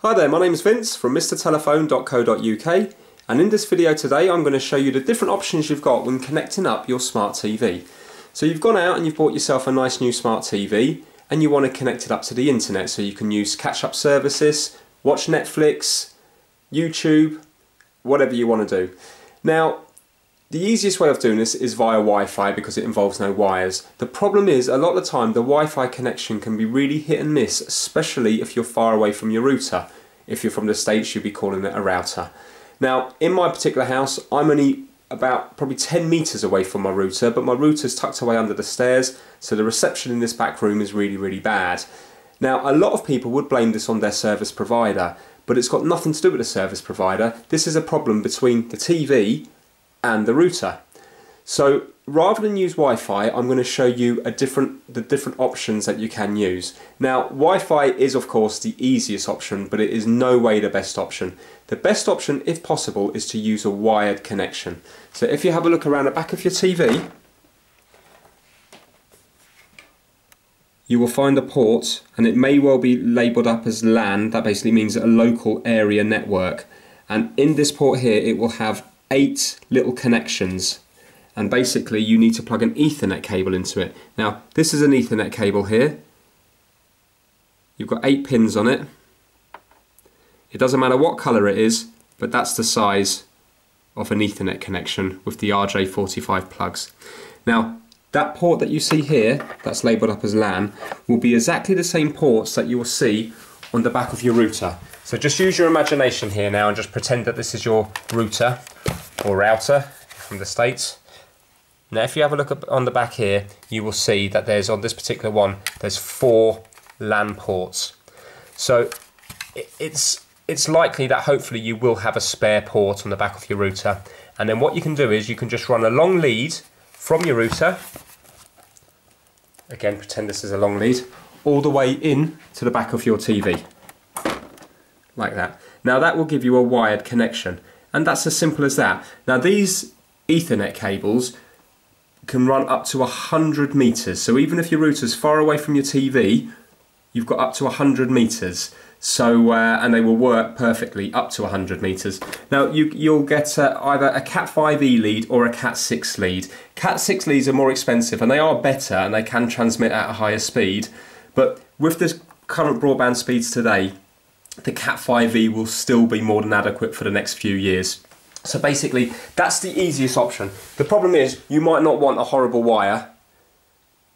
Hi there, my name is Vince from mrtelephone.co.uk, and in this video today I'm going to show you the different options you've got when connecting up your smart TV. So you've gone out and you've bought yourself a nice new smart TV and you want to connect it up to the internet so you can use catch-up services, watch Netflix, YouTube, whatever you want to do. Now, the easiest way of doing this is via Wi-Fi because it involves no wires. The problem is, a lot of the time the Wi-Fi connection can be really hit and miss, especially if you're far away from your router. If you're from the States, you'd be calling it a router. Now, in my particular house, I'm only about probably 10 meters away from my router, but my router's tucked away under the stairs, so the reception in this back room is really, really bad. Now, a lot of people would blame this on their service provider, but it's got nothing to do with the service provider. This is a problem between the TV and the router. So rather than use Wi-Fi, I'm going to show you the different options that you can use. Now, Wi-Fi is of course the easiest option, but it is no way the best option. The best option, if possible, is to use a wired connection. So if you have a look around the back of your TV, you will find a port, and it may well be labelled up as LAN. That basically means a local area network. And in this port here, it will have 8 little connections, and basically you need to plug an Ethernet cable into it. Now, this is an Ethernet cable here. You've got 8 pins on it. It doesn't matter what colour it is, but that's the size of an Ethernet connection with the RJ45 plugs. Now, that port that you see here, that's labelled up as LAN, will be exactly the same ports that you will see on the back of your router. So just use your imagination here now and just pretend that this is your router or router from the States. Now if you have a look on the back here, you will see that there's, on this particular one, there's 4 LAN ports. So it's likely that hopefully you will have a spare port on the back of your router. And then what you can do is you can just run a long lead from your router, again pretend this is a long lead, all the way in to the back of your TV. Like that. Now that will give you a wired connection, and that's as simple as that. Now these Ethernet cables can run up to 100 meters, so even if your router's far away from your TV, you've got up to 100 meters. So and they will work perfectly up to 100 meters. Now you'll get either a Cat5e lead or a Cat6 lead. Cat6 leads are more expensive and they are better and they can transmit at a higher speed, but with the current broadband speeds today, the Cat5e will still be more than adequate for the next few years. So basically, that's the easiest option. The problem is, you might not want a horrible wire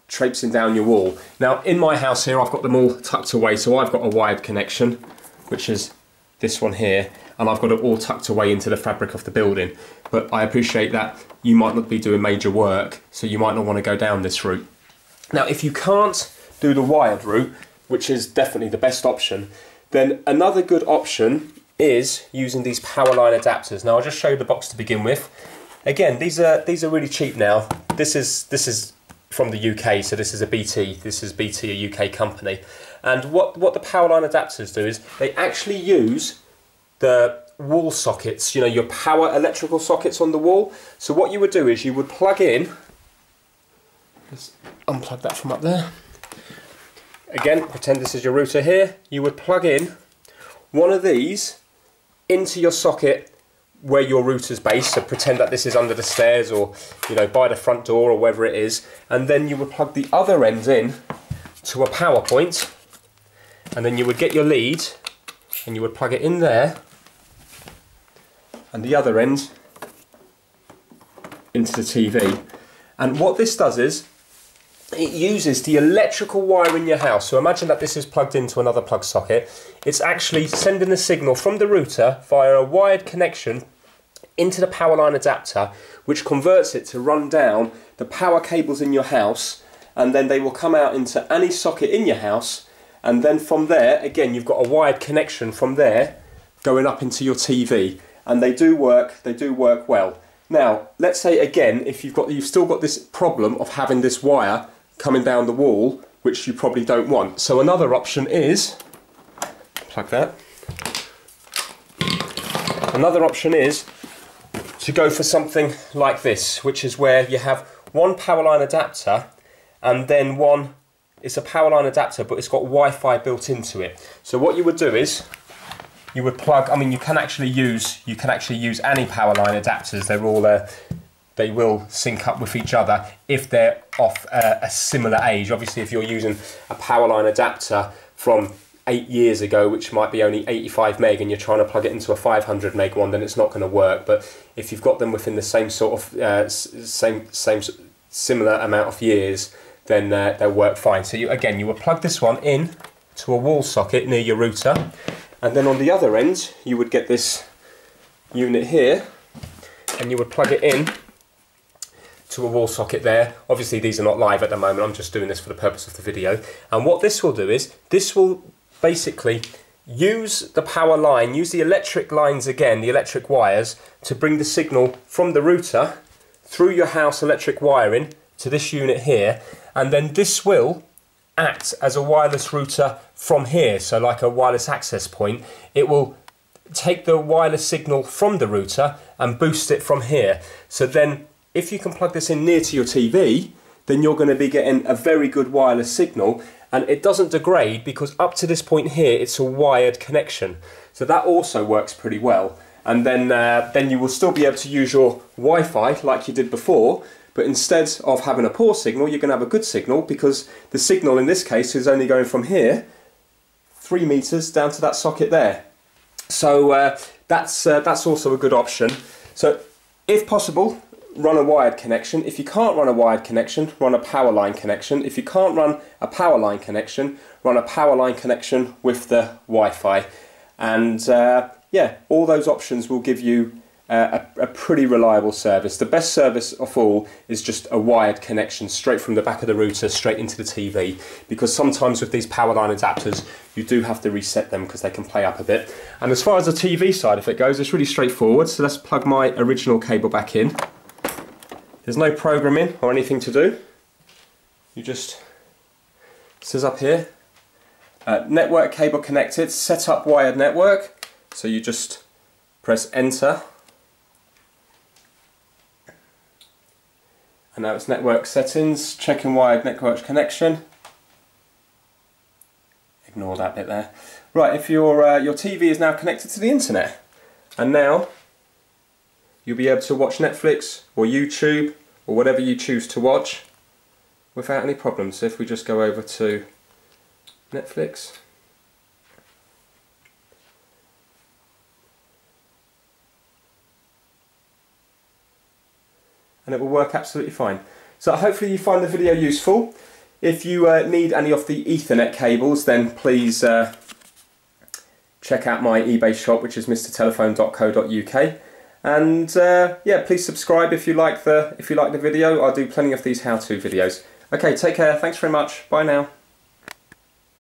traipsing down your wall. Now, in my house here, I've got them all tucked away, so I've got a wired connection, which is this one here, and I've got it all tucked away into the fabric of the building. But I appreciate that you might not be doing major work, so you might not want to go down this route. Now, if you can't do the wired route, which is definitely the best option, then another good option is using these Powerline adapters. Now I'll just show you the box to begin with. Again, these are really cheap now. This is from the UK, so this is a BT. This is BT, a UK company. And what the Powerline adapters do is they actually use the wall sockets, you know, your power electrical sockets on the wall. So what you would do is you would plug in, let's unplug that from up there. Again, pretend this is your router here. You would plug in one of these into your socket where your router's based. So pretend that this is under the stairs or, you know, by the front door or wherever it is. And then you would plug the other end in to a power point. And then you would get your lead and you would plug it in there. And the other end into the TV. And what this does is, it uses the electrical wire in your house. So imagine that this is plugged into another plug socket. It's actually sending the signal from the router via a wired connection into the Powerline adapter, which converts it to run down the power cables in your house, and then they will come out into any socket in your house, and then from there, again, you've got a wired connection from there going up into your TV, and they do work well. Now, let's say again, if you've still got this problem of having this wire coming down the wall, which you probably don't want. So another option is, plug that. Another option is to go for something like this, which is where you have one Powerline adapter and then one, it's a Powerline adapter but it's got Wi-Fi built into it. So what you would do is you would plug. I mean, you can actually use any Powerline adapters. They're all they will sync up with each other if they're off a similar age. Obviously, if you're using a Powerline adapter from 8 years ago, which might be only 85 meg, and you're trying to plug it into a 500 meg one, then it's not going to work. But if you've got them within the same sort of similar amount of years, then they'll work fine. So you would plug this one in to a wall socket near your router, and then on the other end you would get this unit here, and you would plug it in to a wall socket there. Obviously these are not live at the moment, I'm just doing this for the purpose of the video. And what this will do is, this will basically use the power line, use the electric lines again, the electric wires, to bring the signal from the router through your house electric wiring to this unit here, and then this will act as a wireless router from here, so like a wireless access point. It will take the wireless signal from the router and boost it from here. So then if you can plug this in near to your TV, then you're going to be getting a very good wireless signal, and it doesn't degrade because up to this point here it's a wired connection. So that also works pretty well. And then you will still be able to use your Wi-Fi like you did before, but instead of having a poor signal, you're going to have a good signal, because the signal in this case is only going from here 3 meters down to that socket there. So that's also a good option. So if possible, run a wired connection. If you can't run a wired connection, run a power line connection. If you can't run a power line connection, run a power line connection with the Wi-Fi. And yeah, all those options will give you a pretty reliable service. The best service of all is just a wired connection straight from the back of the router straight into the TV, because sometimes with these Powerline adapters you do have to reset them because they can play up a bit. And as far as the TV side of it goes, it's really straightforward. So let's plug my original cable back in. There's no programming or anything to do. You just, it says up here, network cable connected, set up wired network. So you just press enter. And now it's network settings, checking wired network connection. Ignore that bit there. Right, if your TV is now connected to the internet, and now you'll be able to watch Netflix or YouTube or whatever you choose to watch without any problems. So if we just go over to Netflix, and it will work absolutely fine. So hopefully you find the video useful. If you need any of the Ethernet cables, then please check out my eBay shop, which is mrtelephone.co.uk. And yeah, please subscribe if you like the video. I'll do plenty of these how-to videos. Okay, take care. Thanks very much. Bye now.